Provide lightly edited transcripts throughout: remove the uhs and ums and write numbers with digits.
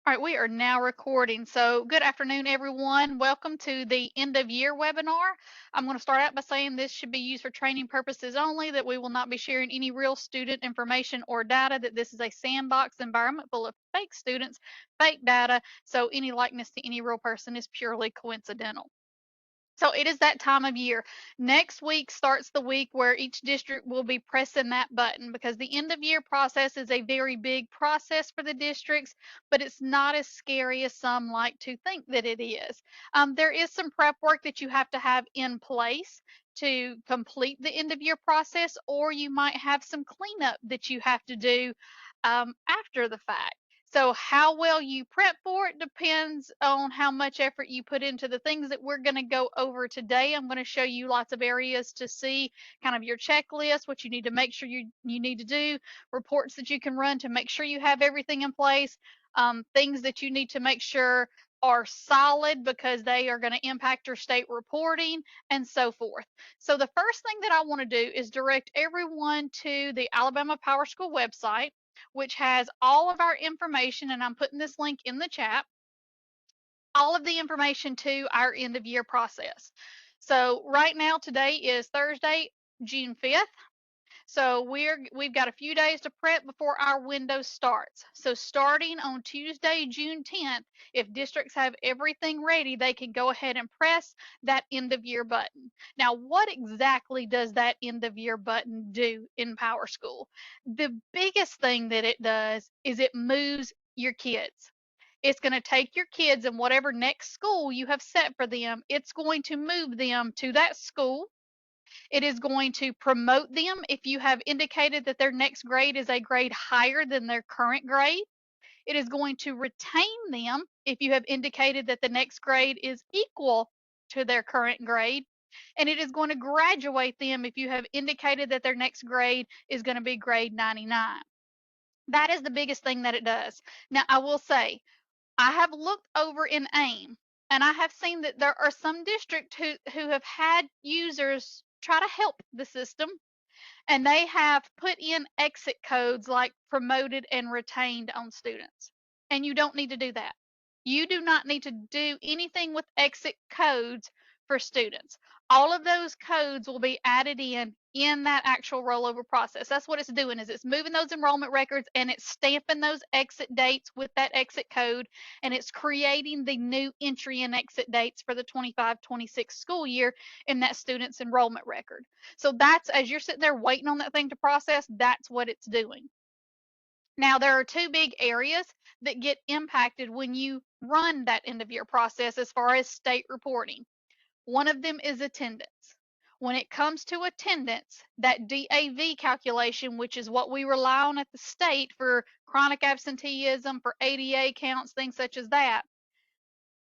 All right, we are now recording. So, good afternoon, everyone. Welcome to the end of year webinar. I'm going to start out by saying this should be used for training purposes only, that we will not be sharing any real student information or data, that this is a sandbox environment full of fake students, fake data. So, any likeness to any real person is purely coincidental. So it is that time of year. Next week starts the week where each district will be pressing that button, because the end of year process is a very big process for the districts, but it's not as scary as some like to think that it is. There is some prep work that you have to have in place to complete the end of year process, or you might have some cleanup that you have to do after the fact. So how well you prep for it depends on how much effort you put into the things that we're going to go over today. I'm going to show you lots of areas to see kind of your checklist, what you need to make sure you need to do, reports that you can run to make sure you have everything in place, things that you need to make sure are solid because they are going to impact your state reporting and so forth. So the first thing that I want to do is direct everyone to the Alabama PowerSchool website, which has all of our information, and I'm putting this link in the chat, all of the information to our end of year process. So right now, today is Thursday, June 5th. So we've got a few days to prep before our window starts. So starting on Tuesday, June 10th, if districts have everything ready, they can go ahead and press that end of year button. Now, what exactly does that end of year button do in PowerSchool? The biggest thing that it does is it moves your kids. It's going to take your kids and whatever next school you have set for them, it's going to move them to that school. It is going to promote them if you have indicated that their next grade is a grade higher than their current grade. It is going to retain them if you have indicated that the next grade is equal to their current grade. And it is going to graduate them if you have indicated that their next grade is going to be grade 99. That is the biggest thing that it does. Now, I will say, I have looked over in AIM, and I have seen that there are some districts who have had users try to help the system, and they have put in exit codes like promoted and retained on students. And you don't need to do that. You do not need to do anything with exit codes for students. All of those codes will be added in that actual rollover process. That's what it's doing, is it's moving those enrollment records and it's stamping those exit dates with that exit code, and it's creating the new entry and exit dates for the 25-26 school year in that student's enrollment record. So that's, as you're sitting there waiting on that thing to process, that's what it's doing. Now, there are two big areas that get impacted when you run that end of year process as far as state reporting. One of them is attendance. When it comes to attendance, that DAV calculation, which is what we rely on at the state for chronic absenteeism, for ADA counts, things such as that,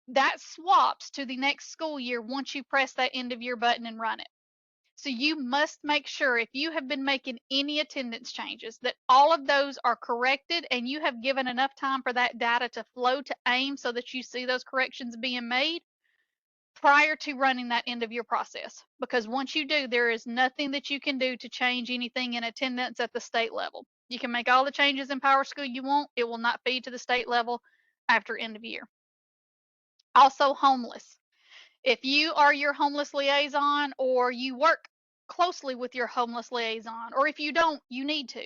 that swaps to the next school year once you press that end of year button and run it. So you must make sure, if you have been making any attendance changes, that all of those are corrected and you have given enough time for that data to flow to AIM so that you see those corrections being made prior to running that end of year process. Because once you do, there is nothing that you can do to change anything in attendance at the state level. You can make all the changes in PowerSchool you want. It will not feed to the state level after end of year. Also, homeless. If you are your homeless liaison, or you work closely with your homeless liaison, or if you don't, you need to.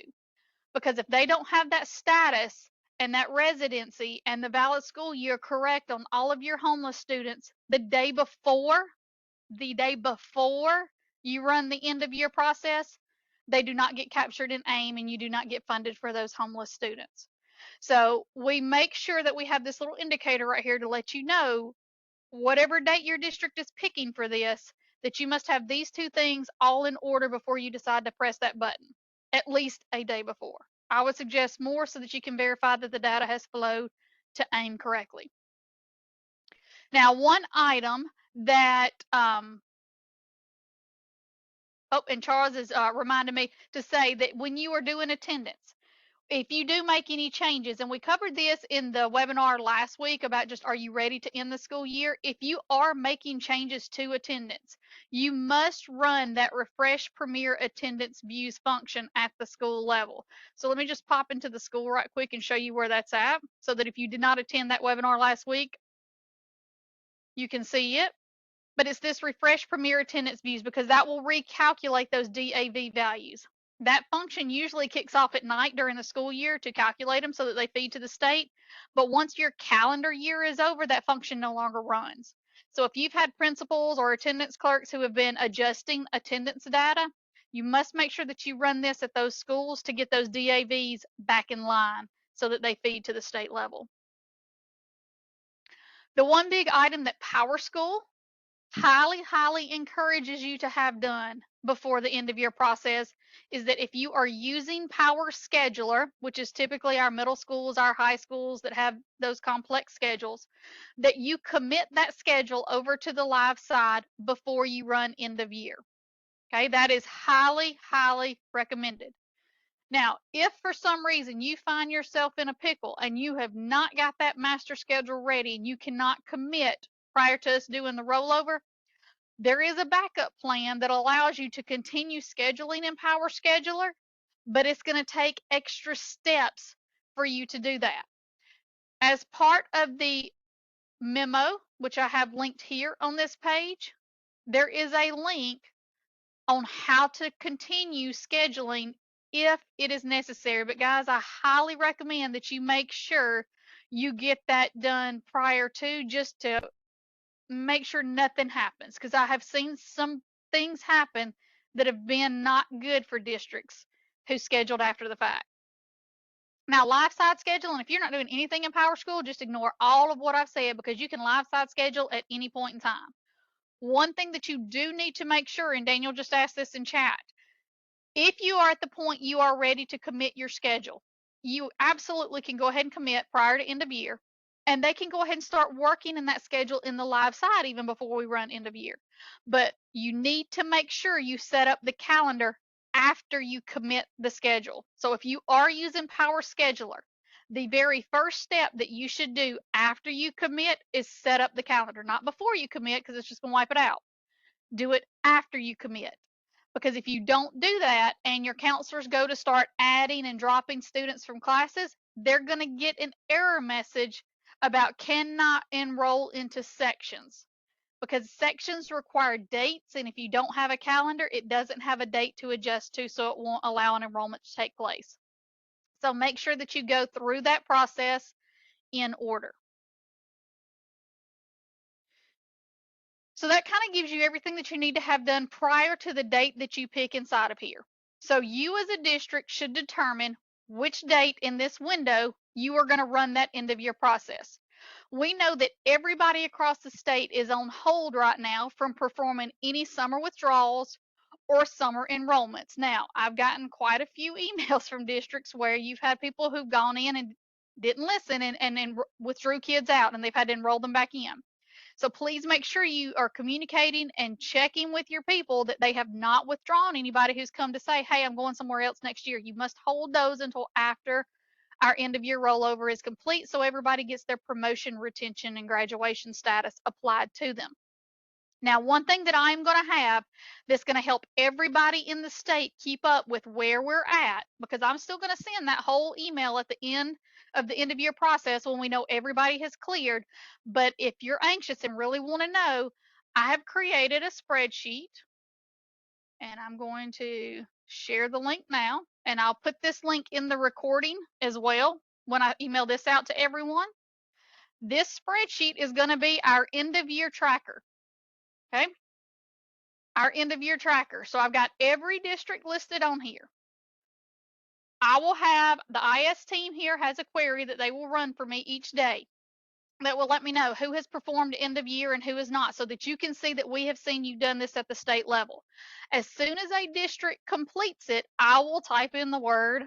Because if they don't have that status and that residency and the valid school year correct on all of your homeless students the day before you run the end of year process, they do not get captured in AIM and you do not get funded for those homeless students. So we make sure that we have this little indicator right here to let you know, whatever date your district is picking for this, that you must have these two things all in order before you decide to press that button, at least a day before. I would suggest more so that you can verify that the data has flowed to AIM correctly. Now, one item that, and Charles is reminding me to say that when you are doing attendance, If you do make any changes, and we covered this in the webinar last week about just are you ready to end the school year? If you are making changes to attendance, you must run that refresh premier attendance views function at the school level. So let me just pop into the school right quick and show you where that's at so that if you did not attend that webinar last week, you can see it. But it's this refresh premier attendance views because that will recalculate those DAV values. That function usually kicks off at night during the school year to calculate them so that they feed to the state. But once your calendar year is over, that function no longer runs. So if you've had principals or attendance clerks who have been adjusting attendance data, you must make sure that you run this at those schools to get those DAVs back in line so that they feed to the state level. The one big item that PowerSchool highly encourages you to have done before the end of year process is that if you are using Power Scheduler, which is typically our middle schools, our high schools that have those complex schedules, that you commit that schedule over to the live side before you run end of year. Okay, that is highly recommended. Now, if for some reason you find yourself in a pickle and you have not got that master schedule ready and you cannot commit prior to us doing the rollover, there is a backup plan that allows you to continue scheduling in Power Scheduler, but it's going to take extra steps for you to do that. As part of the memo, which I have linked here on this page, there is a link on how to continue scheduling if it is necessary. But guys, I highly recommend that you make sure you get that done prior to, just to make sure nothing happens, because I have seen some things happen that have been not good for districts who scheduled after the fact. Now, live side schedule, and if you're not doing anything in PowerSchool, just ignore all of what I've said because you can live side schedule at any point in time. One thing that you do need to make sure, and Daniel just asked this in chat, if you are at the point you are ready to commit your schedule, you absolutely can go ahead and commit prior to end of year, and they can go ahead and start working in that schedule in the live side even before we run end of year. But you need to make sure you set up the calendar after you commit the schedule. So if you are using Power Scheduler, the very first step that you should do after you commit is set up the calendar, not before you commit because it's just going to wipe it out. Do it after you commit. Because if you don't do that and your counselors go to start adding and dropping students from classes, they're going to get an error message about cannot enroll into sections, because sections require dates, and if you don't have a calendar, it doesn't have a date to adjust to, so it won't allow an enrollment to take place. So make sure that you go through that process in order. So that kind of gives you everything that you need to have done prior to the date that you pick inside of here. So you as a district should determine which date in this window you are going to run that end of year process. We know that everybody across the state is on hold right now from performing any summer withdrawals or summer enrollments. Now, I've gotten quite a few emails from districts where you've had people who've gone in and didn't listen and withdrew kids out, and they've had to enroll them back in. So please make sure you are communicating and checking with your people that they have not withdrawn anybody who's come to say, hey, I'm going somewhere else next year. You must hold those until after our end of year rollover is complete so everybody gets their promotion, retention, and graduation status applied to them. Now, one thing that I'm going to have that's going to help everybody in the state keep up with where we're at, because I'm still going to send that whole email at the end of the end of year process when we know everybody has cleared. But if you're anxious and really want to know, I have created a spreadsheet, and I'm going to share the link now, and I'll put this link in the recording as well when I email this out to everyone. This spreadsheet is going to be our end of year tracker. Okay. Our end of year tracker. So I've got every district listed on here. I will have the IS team here has a query that they will run for me each day that will let me know who has performed end of year and who has not, so that you can see that we have seen you done this at the state level. As soon as a district completes it, I will type in the word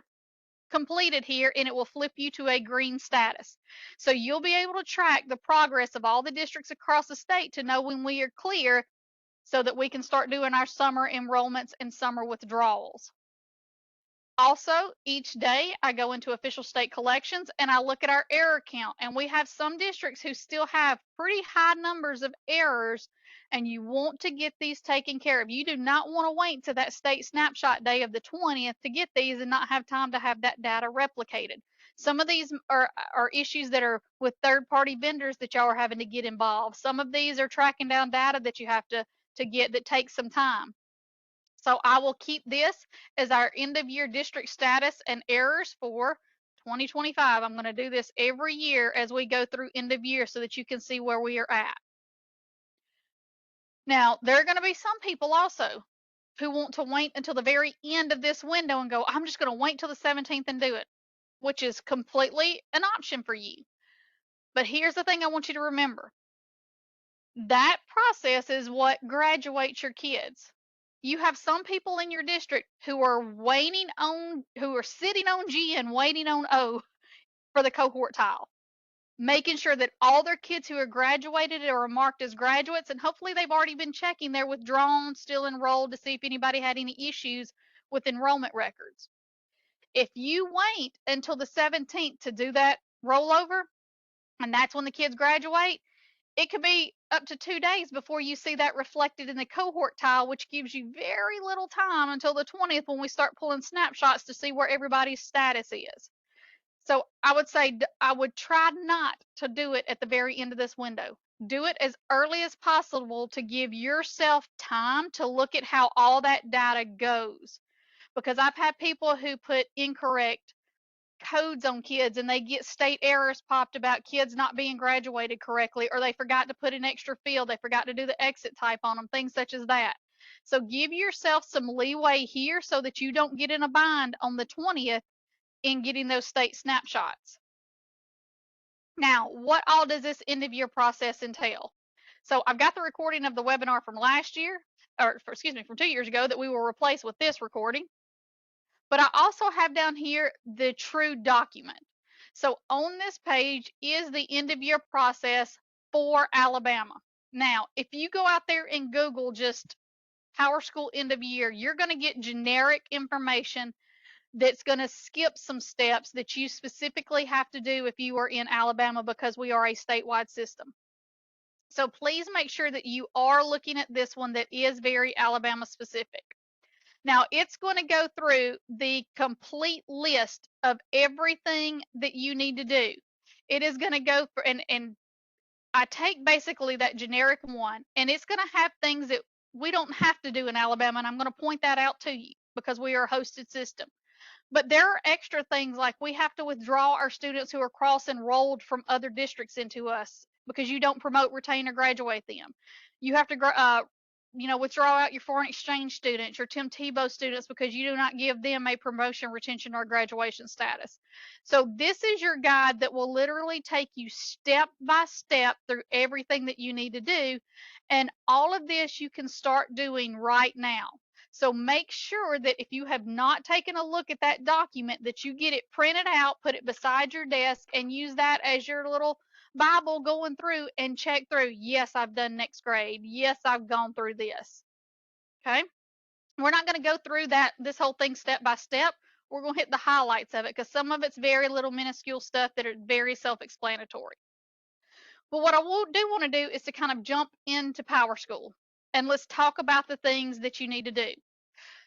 completed here, and it will flip you to a green status. So you'll be able to track the progress of all the districts across the state to know when we are clear, so that we can start doing our summer enrollments and summer withdrawals. Also, each day I go into official state collections and I look at our error count, and we have some districts who still have pretty high numbers of errors, and you want to get these taken care of. You do not want to wait to that state snapshot day of the 20th to get these and not have time to have that data replicated. Some of these are issues that are with third-party vendors that y'all are having to get involved. Some of these are tracking down data that you have to get that takes some time. So I will keep this as our end of year district status and errors for 2025. I'm going to do this every year as we go through end of year so that you can see where we are at. Now, there are going to be some people also who want to wait until the very end of this window and go, I'm just going to wait till the 17th and do it, which is completely an option for you. But here's the thing I want you to remember. That process is what graduates your kids. You have some people in your district who are sitting on G and waiting on O for the cohort tile, making sure that all their kids who are graduated or are marked as graduates, and hopefully they've already been checking their withdrawn, still enrolled to see if anybody had any issues with enrollment records. If you wait until the 17th to do that rollover, and that's when the kids graduate, it could be up to 2 days before you see that reflected in the cohort tile, which gives you very little time until the 20th when we start pulling snapshots to see where everybody's status is. So I would say I would try not to do it at the very end of this window. Do it as early as possible to give yourself time to look at how all that data goes. Because I've had people who put incorrect codes on kids and they get state errors popped about kids not being graduated correctly, or they forgot to put an extra field, they forgot to do the exit type on them, things such as that. So give yourself some leeway here so that you don't get in a bind on the 20th in getting those state snapshots. Now, what all does this end of year process entail? So I've got the recording of the webinar from last year, or from 2 years ago that we will replace with this recording. But I also have down here the true document. So on this page is the end of year process for Alabama. Now, if you go out there and Google just PowerSchool end of year, you're going to get generic information that's going to skip some steps that you specifically have to do if you are in Alabama, because we are a statewide system. So please make sure that you are looking at this one that is very Alabama specific. Now, it's going to go through the complete list of everything that you need to do. It is going to go for, and I take basically that generic one, and it's going to have things that we don't have to do in Alabama, and I'm going to point that out to you because we are a hosted system. But there are extra things like we have to withdraw our students who are cross-enrolled from other districts into us because you don't promote, retain, or graduate them. You have to withdraw out your foreign exchange students, your Tim Tebow students, because you do not give them a promotion, retention, or graduation status. So this is your guide that will literally take you step by step through everything that you need to do. And all of this you can start doing right now. So make sure that if you have not taken a look at that document, that you get it printed out, put it beside your desk, and use that as your little Bible going through and check through. Yes, I've done next grade. Yes, I've gone through this. Okay. We're not going to go through this whole thing step by step. We're going to hit the highlights of it because some of it's very little minuscule stuff that are very self-explanatory. But what I do want to do is to kind of jump into PowerSchool, and let's talk about the things that you need to do.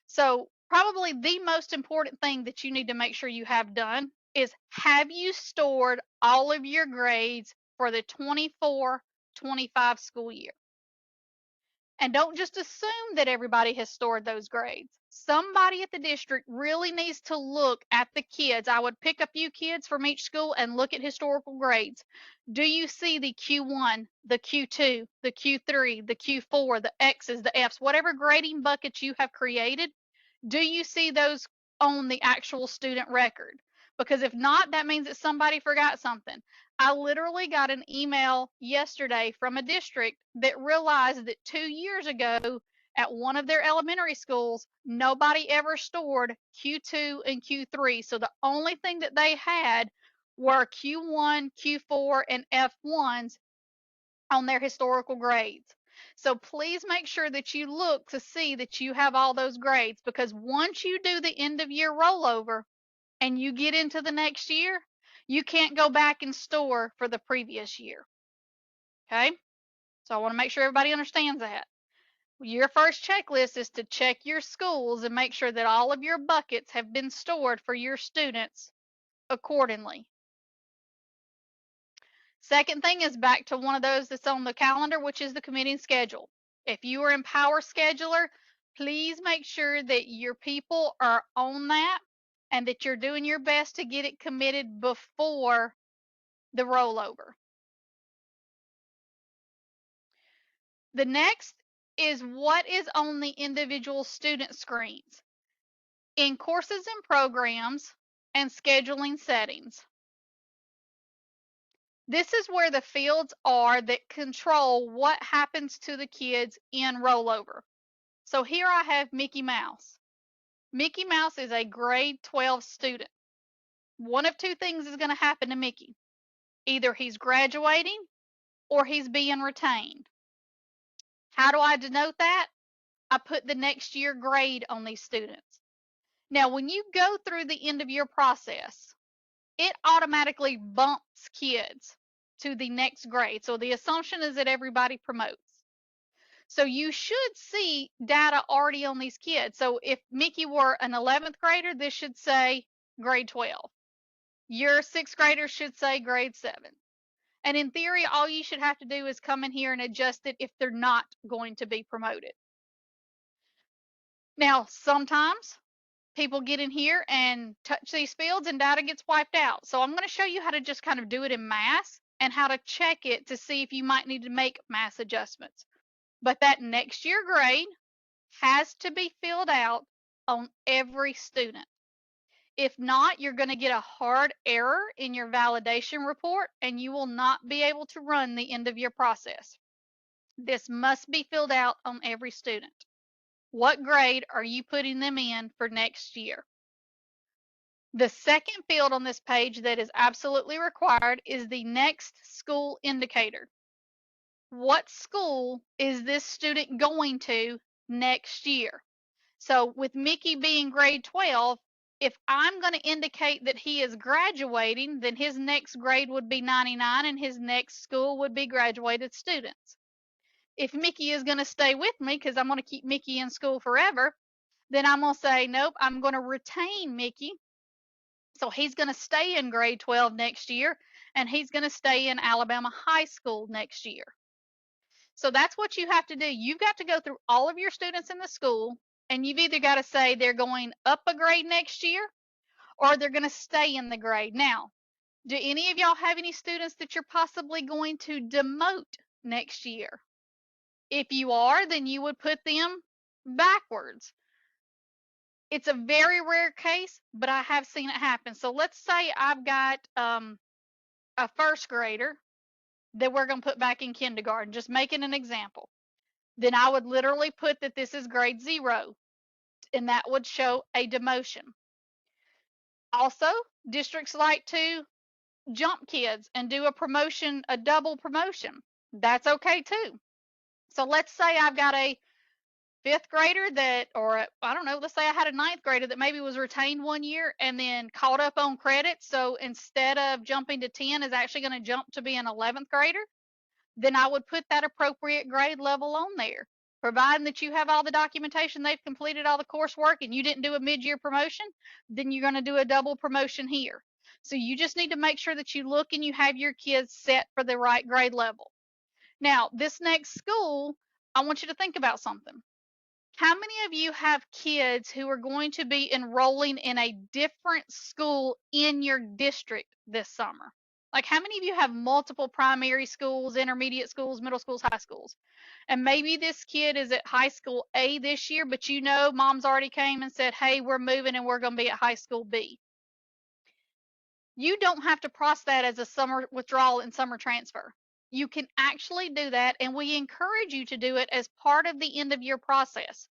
So probably the most important thing that you need to make sure you have done is, have you stored all of your grades for the 24-25 school year? And don't just assume that everybody has stored those grades. Somebody at the district really needs to look at the kids. I would pick a few kids from each school and look at historical grades. Do you see the Q1, the Q2, the Q3, the Q4, the X's, the F's, whatever grading buckets you have created? Do you see those on the actual student record? Because if not, that means that somebody forgot something. I literally got an email yesterday from a district that realized that 2 years ago at one of their elementary schools, nobody ever stored Q2 and Q3. So the only thing that they had were Q1, Q4, and F1s on their historical grades. So please make sure that you look to see that you have all those grades, because once you do the end of year rollover and you get into the next year, you can't go back and store for the previous year. Okay? So I want to make sure everybody understands that. Your first checklist is to check your schools and make sure that all of your buckets have been stored for your students accordingly. Second thing is back to one of those that's on the calendar, which is the committing schedule. If you are in Power Scheduler, please make sure that your people are on that and that you're doing your best to get it committed before the rollover. The next is what is on the individual student screens in courses and programs and scheduling settings. This is where the fields are that control what happens to the kids in rollover. So here I have Mickey Mouse. Mickey Mouse is a grade 12 student. One of two things is going to happen to Mickey. Either he's graduating or he's being retained. How do I denote that? I put the next year grade on these students. Now, when you go through the end of year process, it automatically bumps kids to the next grade. So the assumption is that everybody promotes. So you should see data already on these kids. So if Mickey were an 11th grader, this should say grade 12. Your 6th grader should say grade 7. And in theory, all you should have to do is come in here and adjust it if they're not going to be promoted. Now, sometimes people get in here and touch these fields and data gets wiped out. So I'm going to show you how to just kind of do it in mass and how to check it to see if you might need to make mass adjustments. But that next year grade has to be filled out on every student. If not, you're going to get a hard error in your validation report and you will not be able to run the end of year process. This must be filled out on every student. What grade are you putting them in for next year? The second field on this page that is absolutely required is the next school indicator. What school is this student going to next year? So with Mickey being grade 12, if I'm going to indicate that he is graduating, then his next grade would be 99 and his next school would be graduated students. If Mickey is going to stay with me because I'm going to keep Mickey in school forever, then I'm going to say, nope, I'm going to retain Mickey. So he's going to stay in grade 12 next year and he's going to stay in Alabama High School next year. So that's what you have to do. You've got to go through all of your students in the school and you've either got to say they're going up a grade next year or they're going to stay in the grade. Now, do any of y'all have any students that you're possibly going to demote next year? If you are, then you would put them backwards. It's a very rare case, but I have seen it happen. So let's say I've got a first grader that we're going to put back in kindergarten, just making an example. Then I would literally put that this is grade 0, and that would show a demotion. Also, districts like to jump kids and do a promotion, a double promotion. That's okay too. So let's say I've got a 5th grader that, or I don't know, let's say I had a 9th grader that maybe was retained one year and then caught up on credits. So instead of jumping to 10 is actually going to jump to be an 11th grader. Then I would put that appropriate grade level on there. Providing that you have all the documentation, they've completed all the coursework and you didn't do a mid-year promotion, then you're going to do a double promotion here. So you just need to make sure that you look and you have your kids set for the right grade level. Now, this next school, I want you to think about something. How many of you have kids who are going to be enrolling in a different school in your district this summer? Like, how many of you have multiple primary schools, intermediate schools, middle schools, high schools? And maybe this kid is at high school A this year, but you know mom's already came and said, hey, we're moving and we're going to be at high school B. You don't have to process that as a summer withdrawal and summer transfer. You can actually do that, and we encourage you to do it as part of the end of year process.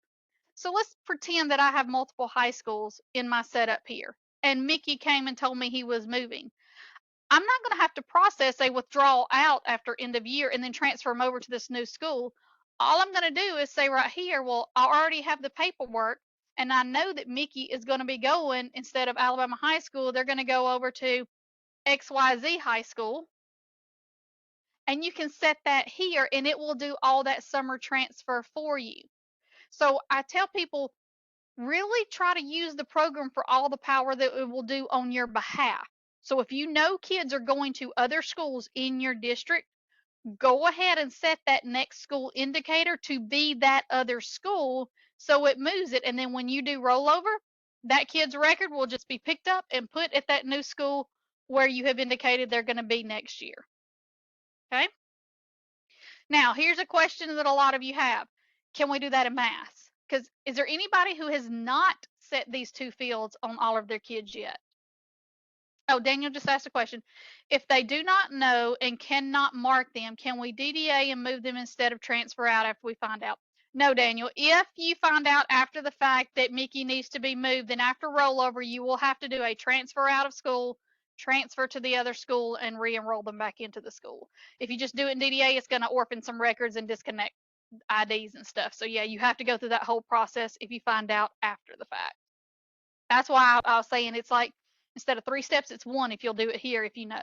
So let's pretend that I have multiple high schools in my setup here, and Mickey came and told me he was moving. I'm not going to have to process a withdrawal out after end of year and then transfer him over to this new school. all I'm going to do is say right here, well, I already have the paperwork, and I know that Mickey is going to be going, instead of Alabama High School, they're going to go over to XYZ High School. And you can set that here, and it will do all that summer transfer for you. So I tell people, really try to use the program for all the power that it will do on your behalf. So if you know kids are going to other schools in your district, go ahead and set that next school indicator to be that other school, so it moves it. And then when you do rollover, that kid's record will just be picked up and put at that new school where you have indicated they're going to be next year. Okay? Now, here's a question that a lot of you have. Can we do that in math? Because is there anybody who has not set these two fields on all of their kids yet? Oh, Daniel just asked a question. If they do not know and cannot mark them, can we DDA and move them instead of transfer out after we find out? No, Daniel. If you find out after the fact that Mickey needs to be moved, then after rollover, you will have to do a transfer out of school, transfer to the other school, and re-enroll them back into the school. If you just do it in DDA, it's going to orphan some records and disconnect IDs and stuff. So yeah, you have to go through that whole process if you find out after the fact. That's why I was saying it's like, instead of 3 steps, it's 1 if you'll do it here if you know.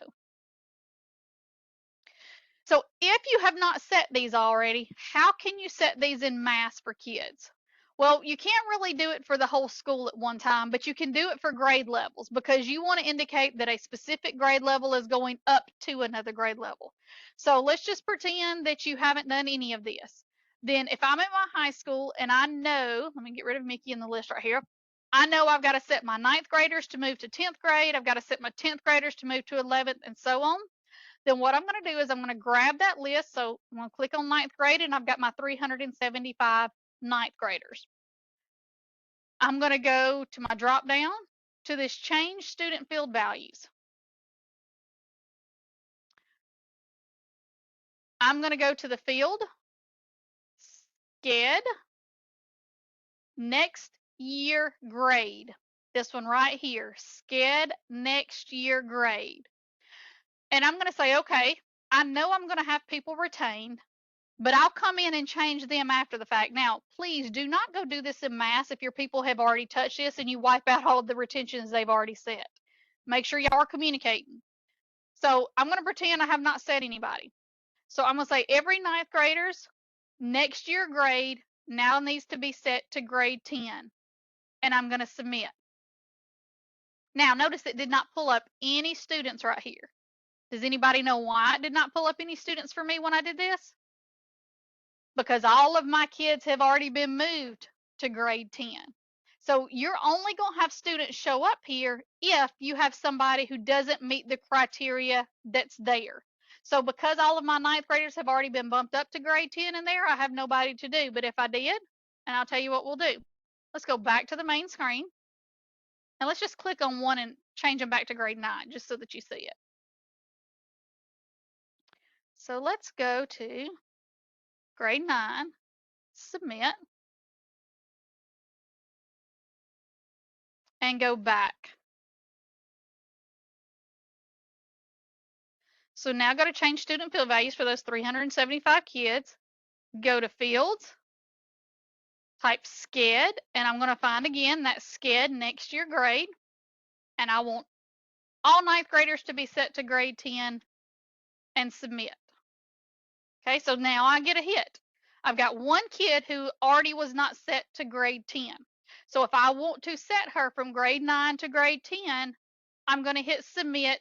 So if you have not set these already, how can you set these in mass for kids? Well, you can't really do it for the whole school at one time, but you can do it for grade levels, because you want to indicate that a specific grade level is going up to another grade level. So let's just pretend that you haven't done any of this. Then if I'm at my high school and I know, let me get rid of Mickey in the list right here. I know I've got to set my 9th graders to move to 10th grade. I've got to set my 10th graders to move to 11th, and so on. Then what I'm going to do is I'm going to grab that list. So I'm going to click on 9th grade, and I've got my 375 9th graders. I'm going to go to my drop down to this change student field values. I'm going to go to the field, SCED, next year grade. This one right here, SCED next year grade. And I'm going to say, okay, I know I'm going to have people retained, but I'll come in and change them after the fact. Now, please do not go do this in mass if your people have already touched this and you wipe out all of the retentions they've already set. Make sure y'all are communicating. So I'm going to pretend I have not set anybody. So I'm going to say every 9th graders next year grade now needs to be set to grade 10. And I'm going to submit. Now, notice it did not pull up any students right here. Does anybody know why it did not pull up any students for me when I did this? Because all of my kids have already been moved to grade 10. So you're only going to have students show up here if you have somebody who doesn't meet the criteria that's there. So because all of my 9th graders have already been bumped up to grade 10 in there, I have nobody to do. But if I did, and I'll tell you what we'll do. Let's go back to the main screen. And let's just click on one and change them back to grade 9, just so that you see it. So let's go to grade 9, submit, and go back. So now go to change student field values for those 375 kids. Go to fields, type SCED, and I'm going to find again that SCED next year grade. And I want all 9th graders to be set to grade 10 and submit. Okay, so now I get a hit. I've got one kid who already was not set to grade 10. So if I want to set her from grade 9 to grade 10, I'm going to hit submit,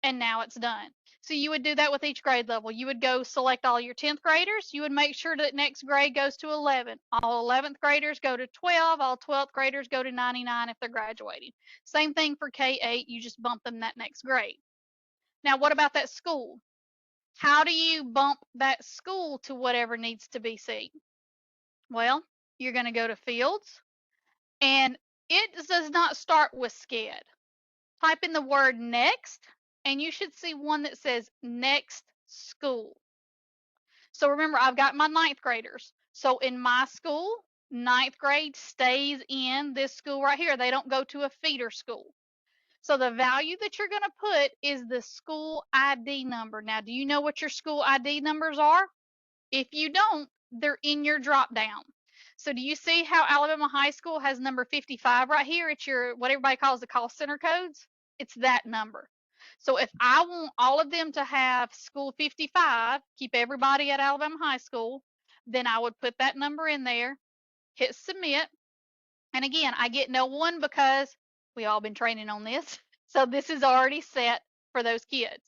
and now it's done. So you would do that with each grade level. You would go select all your 10th graders. You would make sure that next grade goes to 11. All 11th graders go to 12. All 12th graders go to 99 if they're graduating. Same thing for K-8. You just bump them that next grade. Now, what about that school? How do you bump that school to whatever needs to be seen? Well, you're going to go to fields, and it does not start with SCED. Type in the word next, and you should see one that says next school. So remember, I've got my 9th graders. So in my school, 9th grade stays in this school right here. They don't go to a feeder school. So the value that you're going to put is the school ID number. Now, do you know what your school ID numbers are? If you don't, they're in your drop down. So do you see how Alabama High School has number 55 right here? It's your, what everybody calls the call center codes. It's that number. So if I want all of them to have school 55, keep everybody at Alabama High School, then I would put that number in there, hit submit. And again, I get no one because we all been training on this. So this is already set for those kids.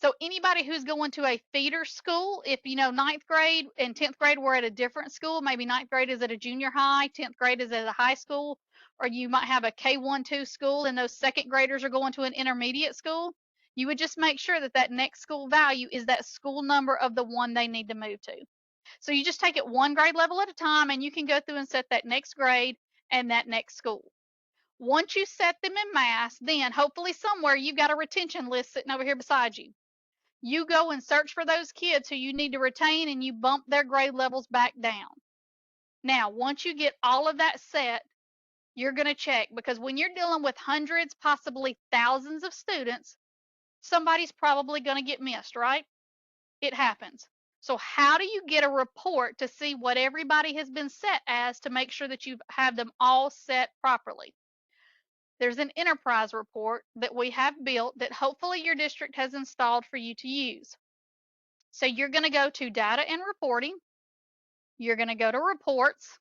So anybody who's going to a feeder school, if you know 9th grade and 10th grade were at a different school, maybe 9th grade is at a junior high, 10th grade is at a high school, or you might have a K-1-2 school and those second graders are going to an intermediate school, you would just make sure that that next school value is that school number of the one they need to move to. So you just take it one grade level at a time, and you can go through and set that next grade and that next school. Once you set them in mass, then hopefully somewhere you've got a retention list sitting over here beside you. You go and search for those kids who you need to retain, and you bump their grade levels back down. Now, once you get all of that set, you're going to check, because when you're dealing with hundreds, possibly thousands of students, somebody's probably going to get missed, right? It happens. So how do you get a report to see what everybody has been set as to make sure that you have them all set properly? There's an enterprise report that we have built that hopefully your district has installed for you to use. So you're going to go to data and reporting, you're going to go to reports,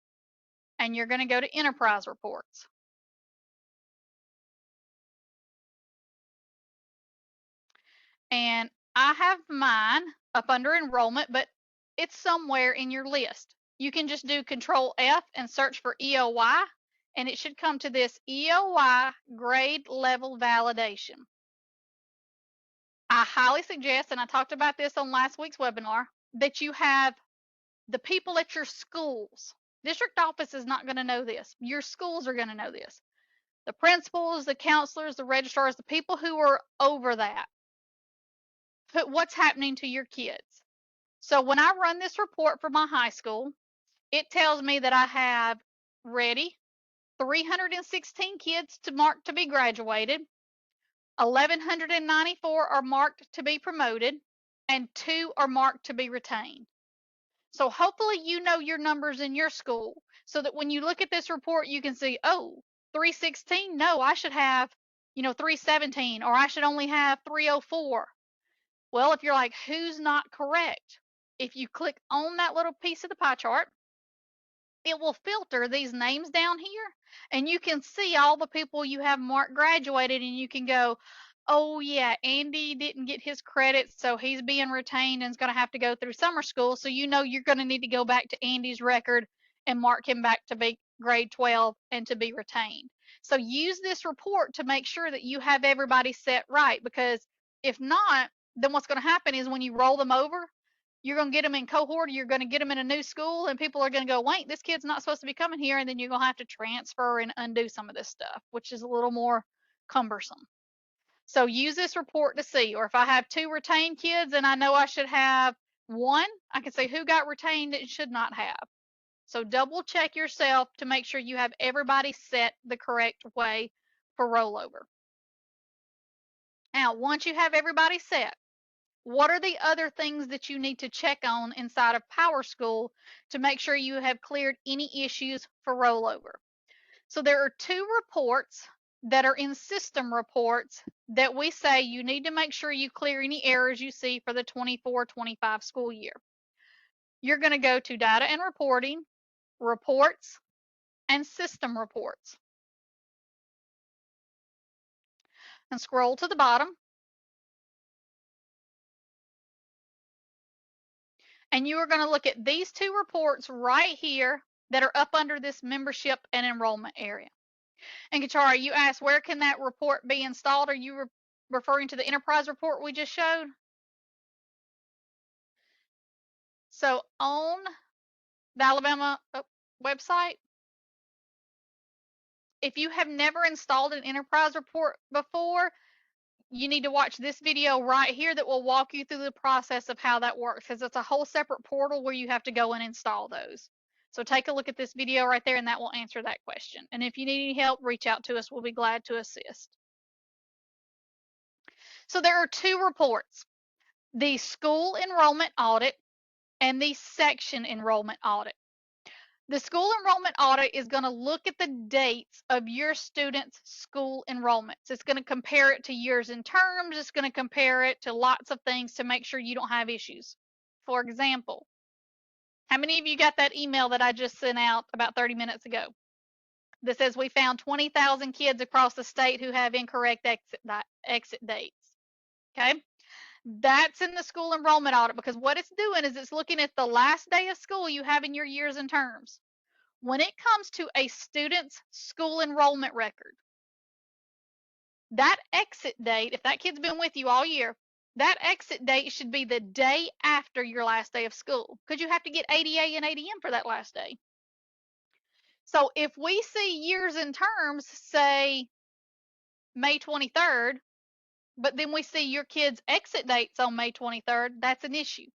and you're going to go to enterprise reports. And I have mine up under enrollment, but it's somewhere in your list. You can just do Control F and search for EOY, and it should come to this EOY grade level validation. I highly suggest, and I talked about this on last week's webinar, that you have the people at your schools. District office is not going to know this. Your schools are going to know this. The principals, the counselors, the registrars, the people who are over that. Put what's happening to your kids. So when I run this report for my high school, it tells me that I have ready 316 kids to mark to be graduated, 1,194 are marked to be promoted, and 2 are marked to be retained. So hopefully you know your numbers in your school, so that when you look at this report, you can see, oh, 316, no, I should have, 317, or I should only have 304. Well, if you're like, who's not correct? If you click on that little piece of the pie chart, it will filter these names down here, and you can see all the people you have marked graduated, and you can go, oh yeah, Andy didn't get his credits, so he's being retained and is going to have to go through summer school. So you know you're going to need to go back to Andy's record and mark him back to be grade 12 and to be retained. So use this report to make sure that you have everybody set right, because if not, then what's going to happen is when you roll them over, you're going to get them in cohort, you're going to get them in a new school, and people are going to go, wait, this kid's not supposed to be coming here, and then you're going to have to transfer and undo some of this stuff, which is a little more cumbersome. So use this report to see, or if I have 2 retained kids and I know I should have 1, I can say who got retained and should not have. So double check yourself to make sure you have everybody set the correct way for rollover. Now, once you have everybody set, what are the other things that you need to check on inside of PowerSchool to make sure you have cleared any issues for rollover? So there are 2 reports that are in system reports that we say you need to make sure you clear any errors you see for the 24-25 school year. You're going to go to data and reporting, reports, and system reports. And scroll to the bottom. And you are going to look at these 2 reports right here that are up under this membership and enrollment area. And Kachara, you asked, where can that report be installed? Are you referring to the enterprise report we just showed? So on the Alabama website, if you have never installed an enterprise report before, you need to watch this video right here that will walk you through the process of how that works, because it's a whole separate portal where you have to go and install those. So take a look at this video right there, and that will answer that question. And if you need any help, reach out to us. We'll be glad to assist. So there are 2 reports, the school enrollment audit and the section enrollment audit. The school enrollment audit is going to look at the dates of your students' school enrollments. It's going to compare it to years and terms. It's going to compare it to lots of things to make sure you don't have issues. For example, how many of you got that email that I just sent out about 30 minutes ago that says we found 20,000 kids across the state who have incorrect exit dates? Okay. That's in the school enrollment audit, because what it's doing is it's looking at the last day of school you have in your years and terms. When it comes to a student's school enrollment record, that exit date, if that kid's been with you all year, that exit date should be the day after your last day of school, because you have to get ADA and ADM for that last day. So if we see years and terms say May 23rd, but then we see your kid's exit dates on May 23rd, that's an issue.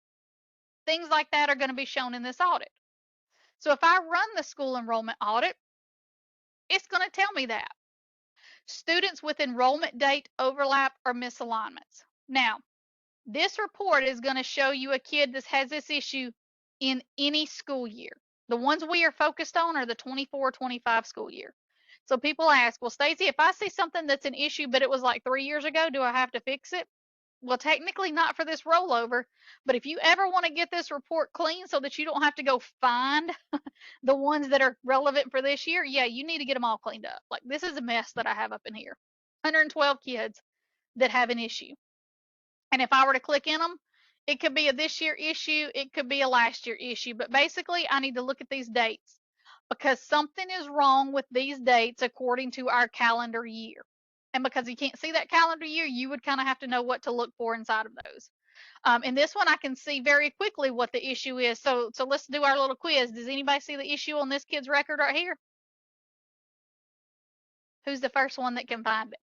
Things like that are going to be shown in this audit. So if I run the school enrollment audit, it's going to tell me that. Students with enrollment date overlap or misalignments. Now, this report is going to show you a kid that has this issue in any school year. The ones we are focused on are the 24-25 school year. So people ask, well, Stacey, if I see something that's an issue, but it was like 3 years ago, do I have to fix it? Well, technically not for this rollover, but if you ever want to get this report clean so that you don't have to go find the ones that are relevant for this year, yeah, you need to get them all cleaned up. Like, this is a mess that I have up in here. 112 kids that have an issue. And if I were to click in them, it could be a this year issue, it could be a last year issue, but basically I need to look at these dates because something is wrong with these dates according to our calendar year. And because you can't see that calendar year, you would kind of have to know what to look for inside of those. In this one, I can see very quickly what the issue is. So let's do our little quiz. Does anybody see the issue on this kid's record right here? Who's the first one that can find it?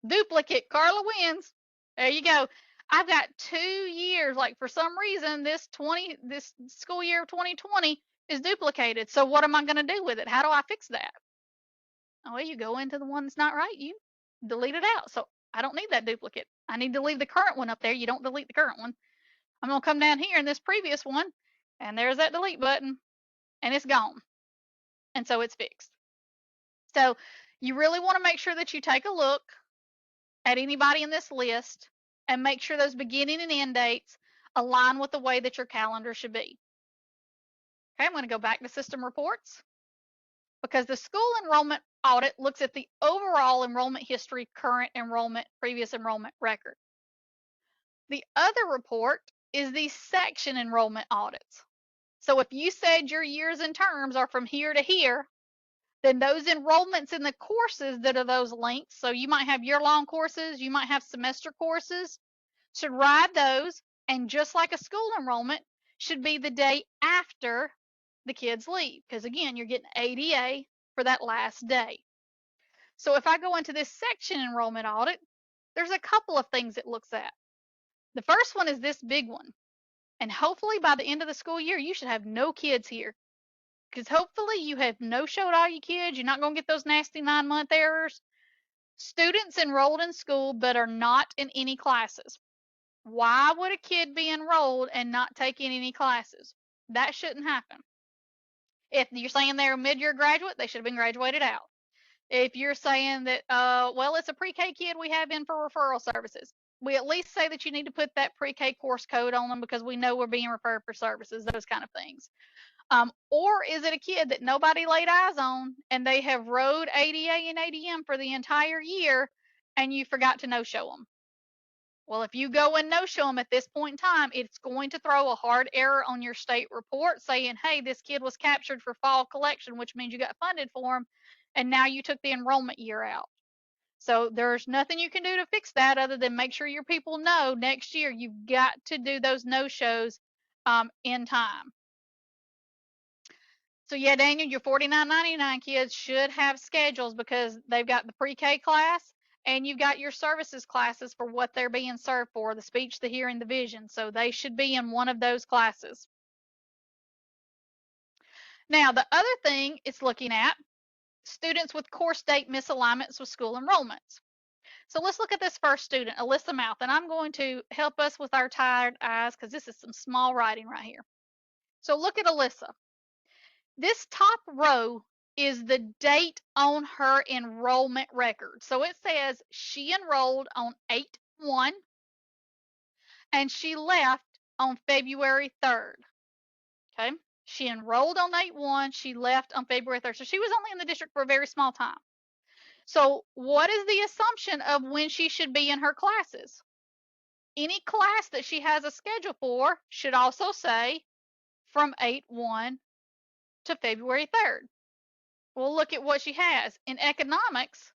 Duplicate. Carla wins. There you go. I've got 2 years. Like, for some reason, this school year of 2020 is duplicated. So what am I going to do with it? How do I fix that? Oh, well, you go into the one that's not right. You delete it out. So I don't need that duplicate. I need to leave the current one up there. You don't delete the current one. I'm going to come down here in this previous one, and there's that delete button, and it's gone. And so it's fixed. So you really want to make sure that you take a look at anybody in this list and make sure those beginning and end dates align with the way that your calendar should be. Okay, I'm going to go back to system reports because the school enrollment audit looks at the overall enrollment history, current enrollment, previous enrollment record. The other report is the section enrollment audits. So if you said your years and terms are from here to here, then those enrollments in the courses that are those links, so you might have year-long courses, you might have semester courses, should ride those, and just like a school enrollment, should be the day after the kids leave, because again, you're getting ADA for that last day. So if I go into this section enrollment audit, there's a couple of things it looks at. The first one is this big one, and hopefully by the end of the school year, you should have no kids here, because hopefully you have no-showed all your kids. You're not going to get those nasty 9-month errors. Students enrolled in school but are not in any classes. Why would a kid be enrolled and not taking any classes? That shouldn't happen. If you're saying they're a mid-year graduate, they should have been graduated out. If you're saying that, well, it's a pre-K kid we have in for referral services, we at least say that you need to put that pre-K course code on them because we know we're being referred for services, those kind of things. Or is it a kid that nobody laid eyes on and they have rode ADA and ADM for the entire year and you forgot to no-show them? Well, if you go and no-show them at this point in time, it's going to throw a hard error on your state report saying, hey, this kid was captured for fall collection, which means you got funded for him, and now you took the enrollment year out. So there's nothing you can do to fix that other than make sure your people know next year you've got to do those no-shows in time. So yeah, Daniel, your $49.99 kids should have schedules because they've got the pre-K class and you've got your services classes for what they're being served for, the speech, the hearing, the vision. So they should be in one of those classes. Now, the other thing it's looking at, students with course date misalignments with school enrollments. So let's look at this first student, Alyssa Mouth, and I'm going to help us with our tired eyes because this is some small writing right here. So look at Alyssa. This top row is the date on her enrollment record. So it says she enrolled on 8/1 and she left on February 3rd. Okay. She enrolled on 8/1, she left on February 3rd. So she was only in the district for a very small time. So what is the assumption of when she should be in her classes? Any class that she has a schedule for should also say from 8/1 to February 3rd. Well, look at what she has. In economics,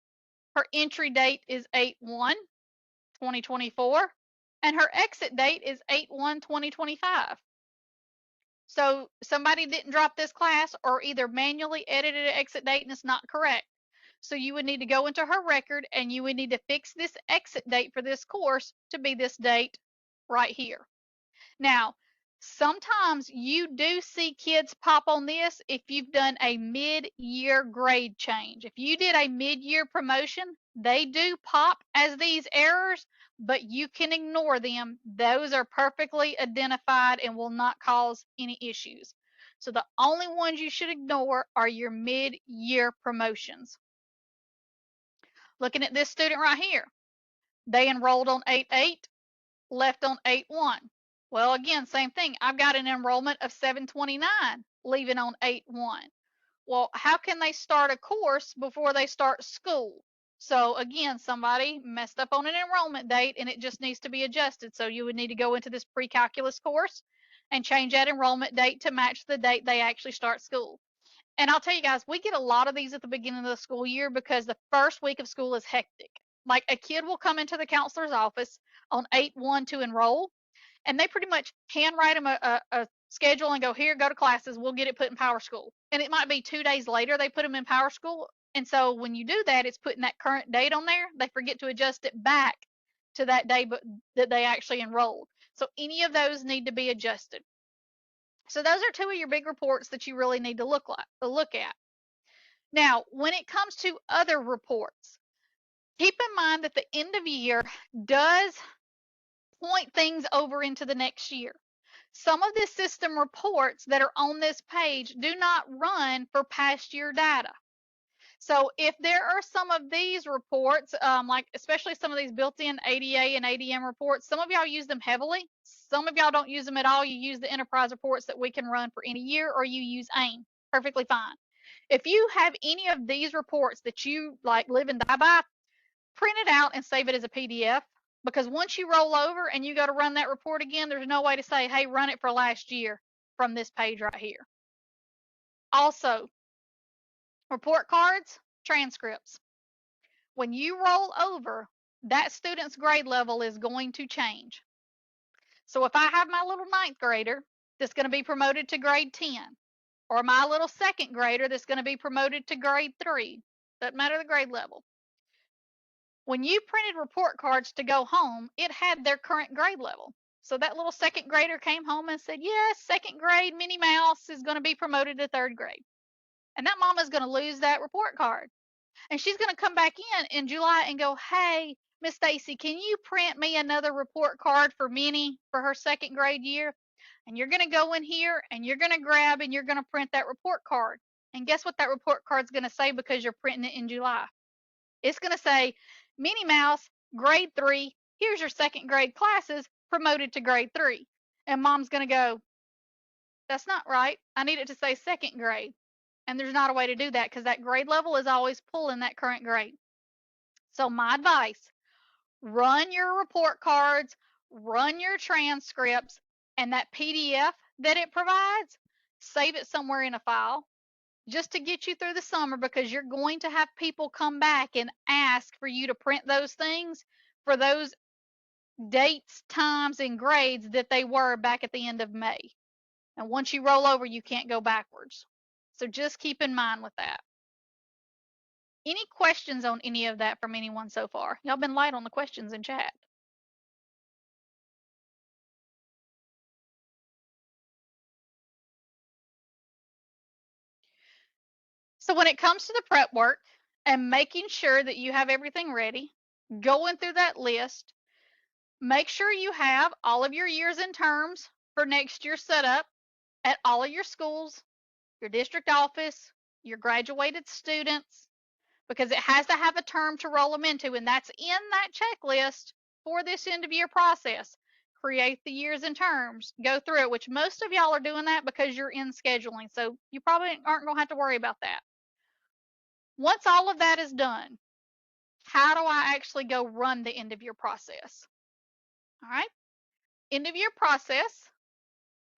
her entry date is 8/1/2024, and her exit date is 8/1/2025. So somebody didn't drop this class or either manually edited an exit date and it's not correct. So you would need to go into her record and you would need to fix this exit date for this course to be this date right here. Now, sometimes you do see kids pop on this if you've done a mid-year grade change. If you did a mid-year promotion, they do pop as these errors, but you can ignore them. Those are perfectly identified and will not cause any issues. So the only ones you should ignore are your mid-year promotions. Looking at this student right here, they enrolled on 8/8, left on 8/1. Well, again, same thing. I've got an enrollment of 729 leaving on 8/1. Well, how can they start a course before they start school? So again, somebody messed up on an enrollment date and it just needs to be adjusted. So you would need to go into this pre-calculus course and change that enrollment date to match the date they actually start school. And I'll tell you guys, we get a lot of these at the beginning of the school year because the first week of school is hectic. Like a kid will come into the counselor's office on 8/1 to enroll, and they pretty much handwrite them a schedule and go, here, go to classes, we'll get it put in PowerSchool. And it might be 2 days later they put them in PowerSchool. And so when you do that, it's putting that current date on there. They forget to adjust it back to that day that they actually enrolled. So any of those need to be adjusted. So those are two of your big reports that you really need to look at. Now, when it comes to other reports, keep in mind that the end of year does point things over into the next year. Some of the system reports that are on this page do not run for past year data. So if there are some of these reports, like especially some of these built-in ADA and ADM reports, some of y'all use them heavily. Some of y'all don't use them at all. You use the enterprise reports that we can run for any year, or you use AIM. Perfectly fine. If you have any of these reports that you like live and die by, print it out and save it as a PDF, because once you roll over and you go to run that report again, there's no way to say, hey, run it for last year from this page right here. Also, report cards, transcripts. When you roll over, that student's grade level is going to change. So if I have my little ninth grader that's going to be promoted to grade 10, or my little second grader that's going to be promoted to grade 3, doesn't matter the grade level. When you printed report cards to go home, it had their current grade level. So that little second grader came home and said, yes, second grade Minnie Mouse is going to be promoted to third grade. And that mama is going to lose that report card. And she's going to come back in July and go, hey, Miss Stacy, can you print me another report card for Minnie for her second grade year? And you're going to go in here and you're going to grab and you're going to print that report card. And guess what that report card's going to say because you're printing it in July? It's going to say, Minnie Mouse, grade 3, here's your second grade classes, promoted to grade 3. And mom's going to go, that's not right. I need it to say second grade. And there's not a way to do that because that grade level is always pulling that current grade. So my advice, run your report cards, run your transcripts, and that PDF that it provides, save it somewhere in a file just to get you through the summer, because you're going to have people come back and ask for you to print those things for those dates, times, and grades that they were back at the end of May. And once you roll over, you can't go backwards. So just keep in mind with that. Any questions on any of that from anyone so far? Y'all been light on the questions in chat. So when it comes to the prep work and making sure that you have everything ready, going through that list. Make sure you have all of your years and terms for next year set up at all of your schools, your district office, your graduated students, because it has to have a term to roll them into, and that's in that checklist for this end of year process. Create the years and terms, go through it, which most of y'all are doing that because you're in scheduling, so you probably aren't going to have to worry about that. Once all of that is done, how do I actually go run the end of year process? All right, end of year process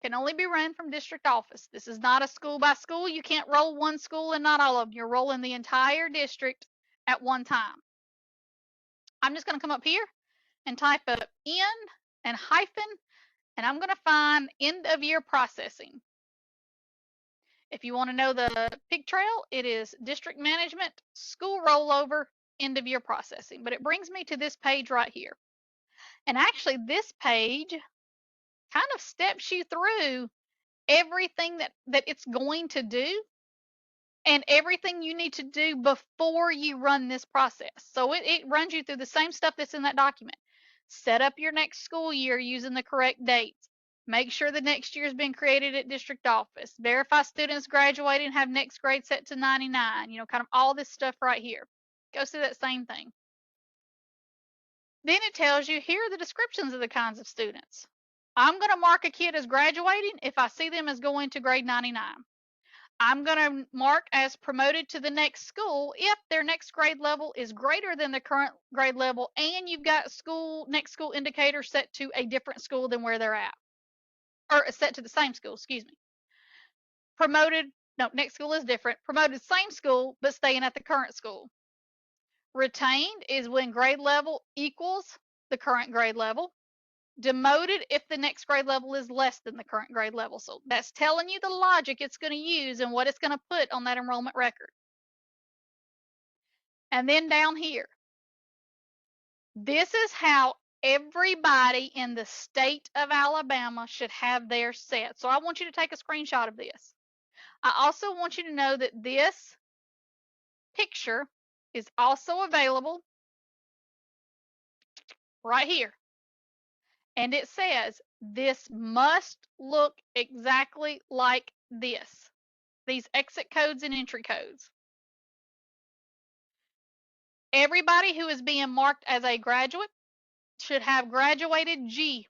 can only be run from district office. This is not a school by school. You can't roll one school and not all of them. You're rolling the entire district at one time. I'm just going to come up here and type up end and hyphen, and I'm going to find end of year processing. If you want to know the pig trail, it is district management, school rollover, end of year processing. But it brings me to this page right here. And actually, this page kind of steps you through everything that it's going to do and everything you need to do before you run this process. So it runs you through the same stuff that's in that document. Set up your next school year using the correct dates. Make sure the next year has been created at district office. Verify students graduating and have next grade set to 99. You know, kind of all this stuff right here. Goes through that same thing. Then it tells you here are the descriptions of the kinds of students. I'm going to mark a kid as graduating if I see them as going to grade 99. I'm going to mark as promoted to the next school if their next grade level is greater than the current grade level and you've got next school indicator set to a different school than where they're at. Or set to the same school, excuse me. Promoted, no, next school is different. Promoted same school, but staying at the current school. Retained is when grade level equals the current grade level. Demoted if the next grade level is less than the current grade level. So that's telling you the logic it's going to use and what it's going to put on that enrollment record. And then down here, this is how everybody in the state of Alabama should have theirs set. So I want you to take a screenshot of this. I also want you to know that this picture is also available right here. And it says this must look exactly like this. These exit codes and entry codes. Everybody who is being marked as a graduate should have graduated G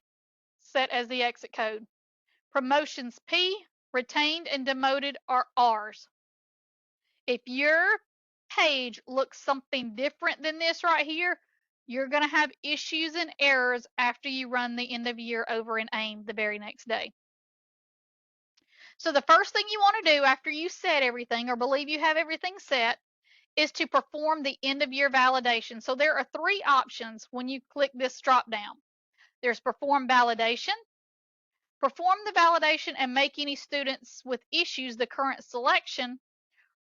set as the exit code. Promotions P, retained and demoted are R's. If your page looks something different than this right here, you're going to have issues and errors after you run the end of year over in AIM the very next day. So the first thing you want to do after you set everything or believe you have everything set is to perform the end of year validation. So there are three options when you click this drop down. There's perform validation, perform the validation and make any students with issues the current selection,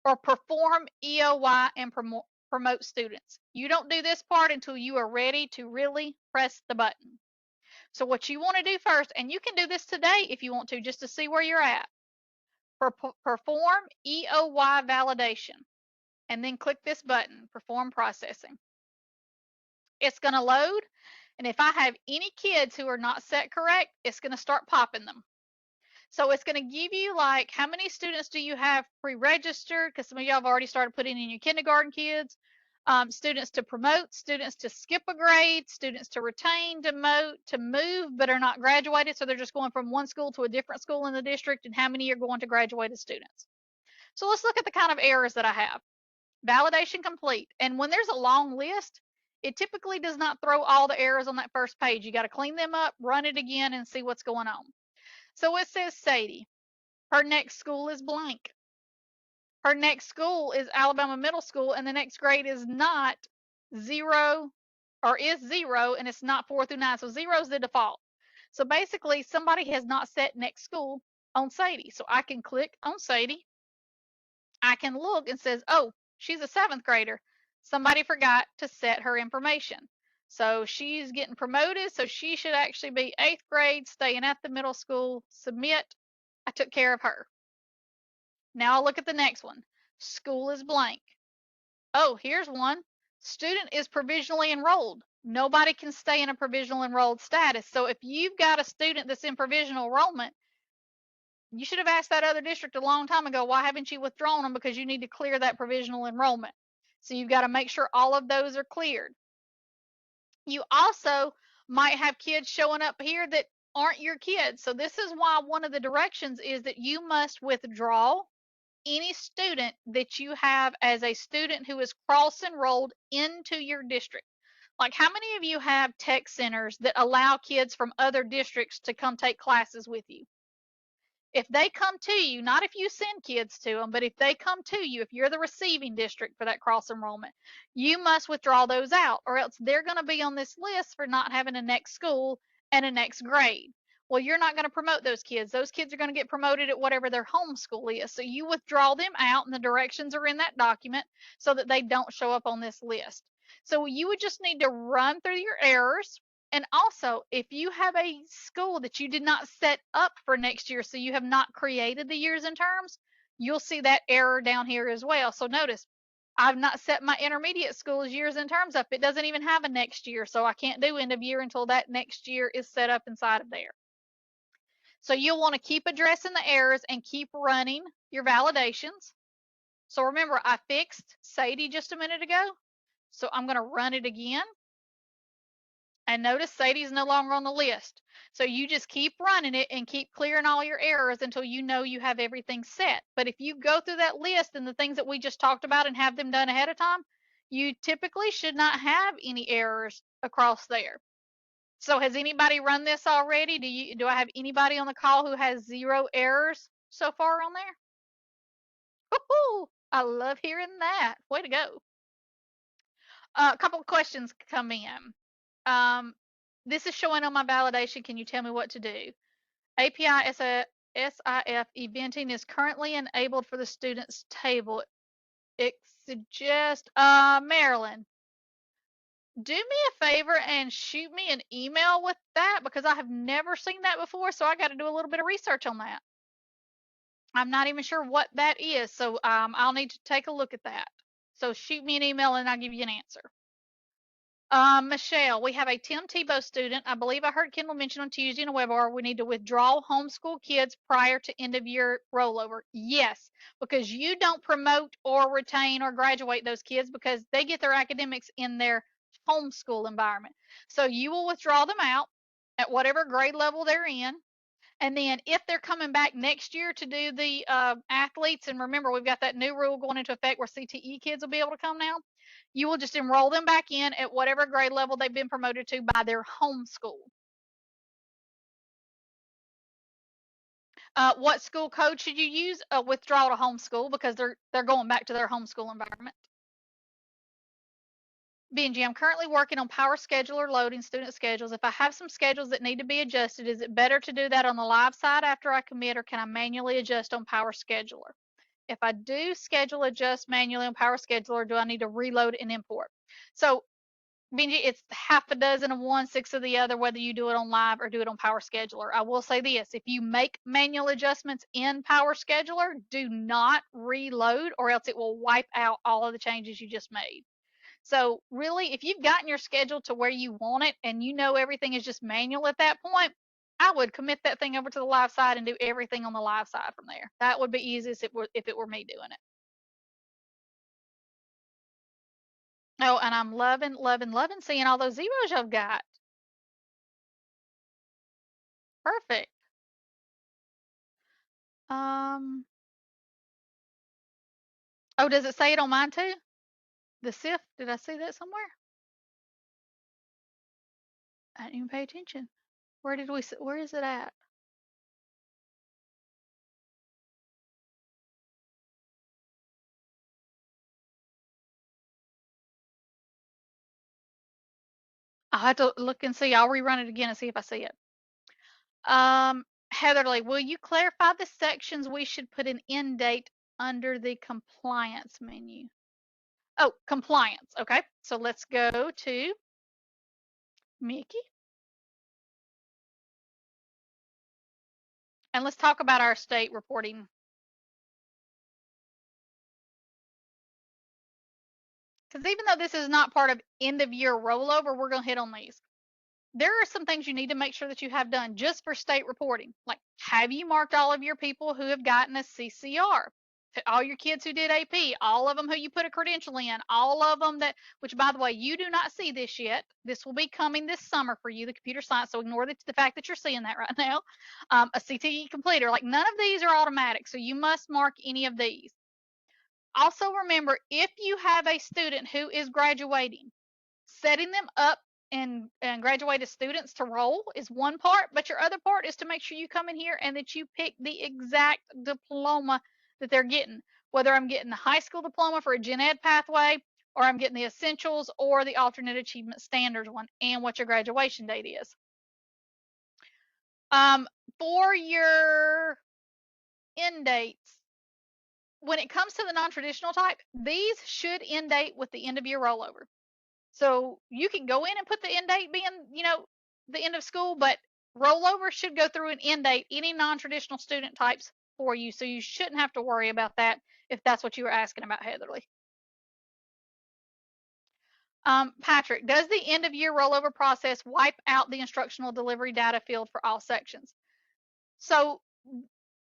or perform EOY and promote students. You don't do this part until you are ready to really press the button. So what you want to do first, and you can do this today if you want to, just to see where you're at, perform EOY validation, and then click this button, perform processing. It's going to load, and if I have any kids who are not set correct, it's going to start popping them. So it's going to give you like how many students do you have pre-registered, because some of y'all have already started putting in your kindergarten kids, students to promote, students to skip a grade, students to retain, demote, to move but are not graduated, so they're just going from one school to a different school in the district, and how many are going to graduated students. So let's look at the kind of errors that I have. Validation complete, and when there's a long list, it typically does not throw all the errors on that first page. You got to clean them up, run it again, and see what's going on. So it says Sadie, her next school is blank. Her next school is Alabama Middle School, and the next grade is not 0, or is 0, and it's not 4 through 9. So 0 is the default. So basically, somebody has not set next school on Sadie. So I can click on Sadie. I can look and says, oh, she's a 7th grader. Somebody forgot to set her information. So she's getting promoted, so she should actually be 8th grade, staying at the middle school, submit. I took care of her. Now I'll look at the next one. School is blank. Oh, here's one. Student is provisionally enrolled. Nobody can stay in a provisional enrolled status. So if you've got a student that's in provisional enrollment, you should have asked that other district a long time ago, why haven't you withdrawn them? Because you need to clear that provisional enrollment. So you've got to make sure all of those are cleared. You also might have kids showing up here that aren't your kids. So this is why one of the directions is that you must withdraw any student that you have as a student who is cross-enrolled into your district. Like, how many of you have tech centers that allow kids from other districts to come take classes with you? If they come to you, not if you send kids to them, but if they come to you, if you're the receiving district for that cross enrollment, you must withdraw those out, or else they're going to be on this list for not having a next school and a next grade. Well, you're not going to promote those kids. Those kids are going to get promoted at whatever their home school is. So you withdraw them out, and the directions are in that document so that they don't show up on this list. So you would just need to run through your errors. And also, if you have a school that you did not set up for next year, so you have not created the years and terms, you'll see that error down here as well. So notice, I've not set my intermediate school's years and terms up. It doesn't even have a next year, so I can't do end of year until that next year is set up inside of there. So you'll want to keep addressing the errors and keep running your validations. So remember, I fixed Sadie just a minute ago, so I'm going to run it again. And notice Sadie's no longer on the list. So you just keep running it and keep clearing all your errors until you know you have everything set. But if you go through that list and the things that we just talked about and have them done ahead of time, you typically should not have any errors across there. So has anybody run this already? Do I have anybody on the call who has 0 errors so far on there? Woo-hoo! I love hearing that. Way to go. A couple of questions come in. This is showing on my validation. Can you tell me what to do? API SIF eventing is currently enabled for the student's table. It suggests, Marilyn, do me a favor and shoot me an email with that, because I have never seen that before, so I got to do a little bit of research on that. I'm not even sure what that is, so I'll need to take a look at that. So shoot me an email and I'll give you an answer. Michelle, we have a Tim Tebow student. I believe I heard Kendall mention on Tuesday in a webinar, we need to withdraw homeschool kids prior to end of year rollover. Yes, because you don't promote or retain or graduate those kids because they get their academics in their homeschool environment. So you will withdraw them out at whatever grade level they're in. And then if they're coming back next year to do the athletes, and remember, we've got that new rule going into effect where CTE kids will be able to come now, you will just enroll them back in at whatever grade level they've been promoted to by their home school. What school code should you use? Withdraw to homeschool, because they're going back to their homeschool environment. Benji, I'm currently working on PowerScheduler loading student schedules. If I have some schedules that need to be adjusted, is it better to do that on the live side after I commit, or can I manually adjust on PowerScheduler? If I do schedule adjust manually on PowerScheduler, do I need to reload and import? So, Benji, it's half a dozen of one, 6 of the other, whether you do it on live or do it on PowerScheduler. I will say this, if you make manual adjustments in PowerScheduler, do not reload, or else it will wipe out all of the changes you just made. So really, if you've gotten your schedule to where you want it and you know everything is just manual at that point, I would commit that thing over to the live side and do everything on the live side from there. That would be easiest if it were me doing it. Oh, and I'm loving, loving, loving seeing all those zeros y'all got. Perfect. Oh, does it say it on mine too? The SIF, did I see that somewhere? I didn't even pay attention. Where is it at? I'll have to look and see. I'll rerun it again and see if I see it. Heatherly, will you clarify the sections we should put an end date under the compliance menu? Oh, compliance. Okay, so let's go to Mickey. And let's talk about our state reporting. because even though this is not part of end of year rollover, we're going to hit on these. There are some things you need to make sure that you have done just for state reporting. Like, have you marked all of your people who have gotten a CCR? All your kids who did AP, all of them who you put a credential in, all of them that, which by the way, you do not see this yet. This will be coming this summer for you, the computer science. So ignore the fact that you're seeing that right now. A CTE completer, like none of these are automatic. So you must mark any of these. Also remember, if you have a student who is graduating, setting them up and graduated students to roll is one part, but your other part is to make sure you come in here and that you pick the exact diploma that they're getting. Whether I'm getting the high school diploma for a gen ed pathway, or I'm getting the essentials or the alternate achievement standards one, and what your graduation date is. For your end dates, when it comes to the non-traditional type, these should end date with the end of year rollover. So you can go in and put the end date being, the end of school, but rollover should go through an end date, any non-traditional student types for you. So you shouldn't have to worry about that if that's what you were asking about, Heatherly. Patrick, does the end of year rollover process wipe out the instructional delivery data field for all sections? So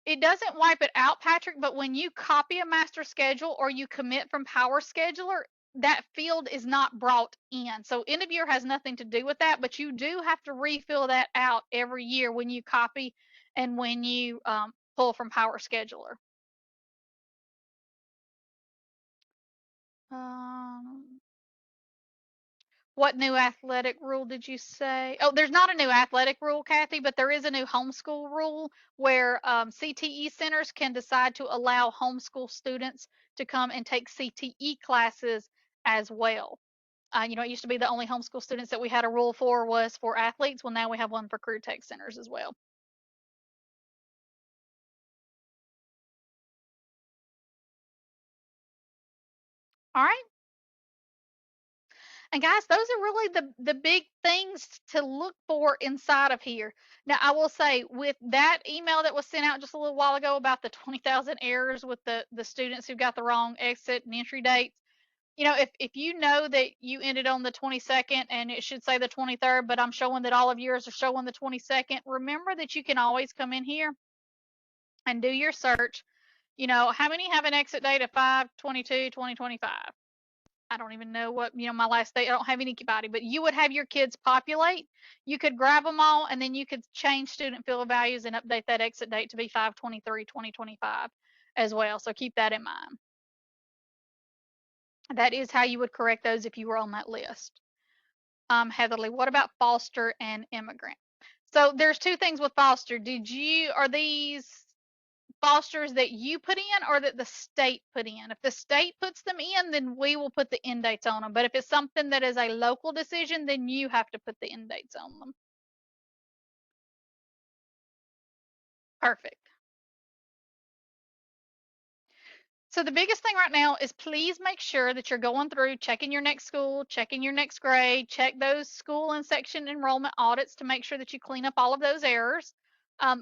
it doesn't wipe it out, Patrick, but when you copy a master schedule or you commit from PowerScheduler, that field is not brought in. So end of year has nothing to do with that, but you do have to refill that out every year when you copy and when you pull from PowerScheduler. What new athletic rule did you say? Oh, there's not a new athletic rule, Kathy, but there is a new homeschool rule where CTE centers can decide to allow homeschool students to come and take CTE classes as well. It used to be the only homeschool students that we had a rule for was for athletes. Well, now we have one for career tech centers as well. All right. And guys, those are really the big things to look for inside of here. Now, I will say with that email that was sent out just a little while ago about the 20,000 errors with the students who got the wrong exit and entry dates, if you know that you ended on the 22nd and it should say the 23rd, but I'm showing that all of yours are showing the 22nd, remember that you can always come in here and do your search. How many have an exit date of 5/22/2025? I don't even know what, my last date. I don't have anybody, but you would have your kids populate. You could grab them all and then you could change student field values and update that exit date to be 5/23/2025 as well. So keep that in mind. That is how you would correct those if you were on that list. Heatherly, what about foster and immigrant? So there's two things with foster. Are these fosters that you put in or that the state put in? If the state puts them in, then we will put the end dates on them. But if it's something that is a local decision, then you have to put the end dates on them. Perfect. So the biggest thing right now is please make sure that you're going through, checking your next school, checking your next grade, check those school and section enrollment audits to make sure that you clean up all of those errors.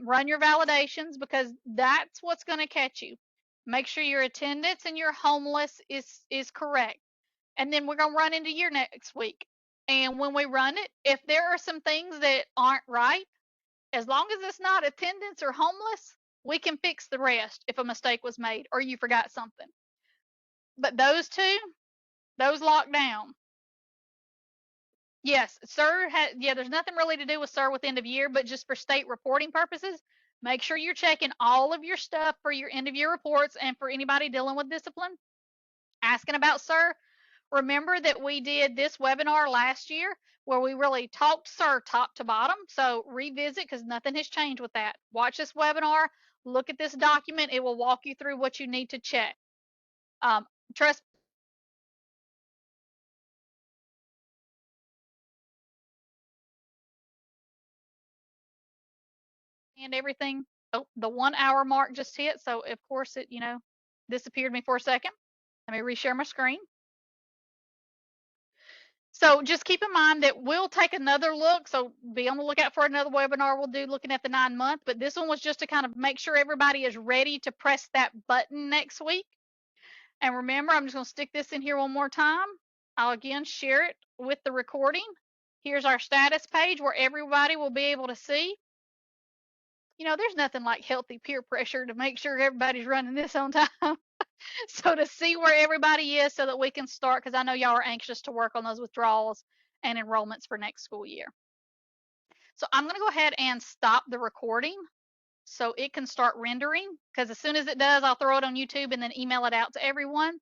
Run your validations because that's what's going to catch you. Make sure your attendance and your homeless is correct. And then we're going to run into year next week. And when we run it, if there are some things that aren't right, as long as it's not attendance or homeless, we can fix the rest if a mistake was made or you forgot something. But those two, those lock down. Yes, sir. There's nothing really to do with sir with end of year, but just for state reporting purposes, make sure you're checking all of your stuff for your end of year reports and for anybody dealing with discipline. Asking about sir, remember that we did this webinar last year where we really talked sir top to bottom. So revisit because nothing has changed with that. Watch this webinar, look at this document. It will walk you through what you need to check. Trust and everything. Oh, the 1 hour mark just hit. So of course it, disappeared me for a second. Let me reshare my screen. So just keep in mind that we'll take another look. So be on the lookout for another webinar we'll do looking at the 9-month. But this one was just to kind of make sure everybody is ready to press that button next week. And remember, I'm just going to stick this in here one more time. I'll again share it with the recording. Here's our status page where everybody will be able to see. You know, there's nothing like healthy peer pressure to make sure everybody's running this on time. So to see where everybody is so that we can start, because I know y'all are anxious to work on those withdrawals and enrollments for next school year. So I'm going to go ahead and stop the recording so it can start rendering, because as soon as it does, I'll throw it on YouTube and then email it out to everyone.